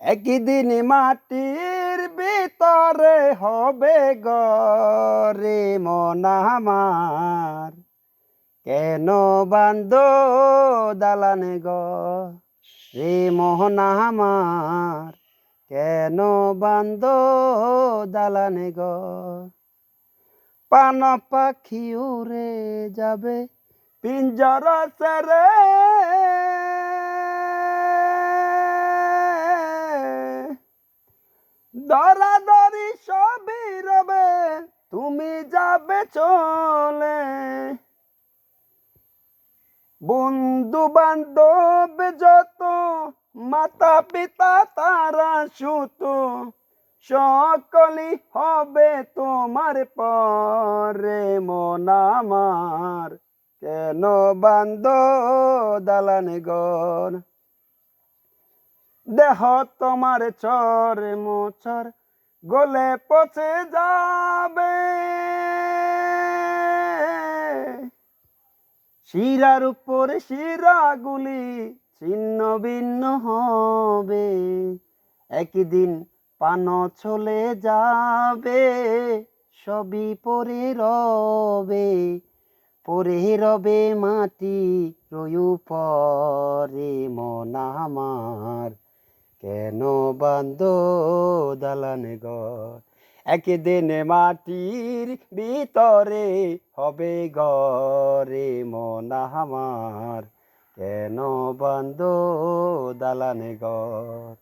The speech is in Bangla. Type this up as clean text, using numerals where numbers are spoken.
একদিন মাটির ভিতরে হবে গরে মন আমার, কেন বান্ধ দালান ঘর রে মোহন আমার, কেন বান্ধ দালান ঘর। পান পাখি উড়ে যাবে পিঞ্জরা ছেড়ে, দরাদরি সবই রবে তুমি যাবে চলে। বন্ধু বান্ধব যত মাতা পিতা তারা সুত, সকলই হবে তোমার পরে মন আমার, কেন বান্ধ দালান ঘর। দেহ তোমার চর মোচর গলে পচে যাবে, শিরার উপরে শিরাগুলি ছিন্ন ভিন্ন হবে। একদিন পান চলে যাবে, সবই পরে রবে, পরে রবে মাটি রয়ু পরে মন আমার, কেন বান্ধ দালান ঘর। একদিন মাটির ভিতরে হবে ঘরে মন আমার, কেন বান্ধ দালান ঘর।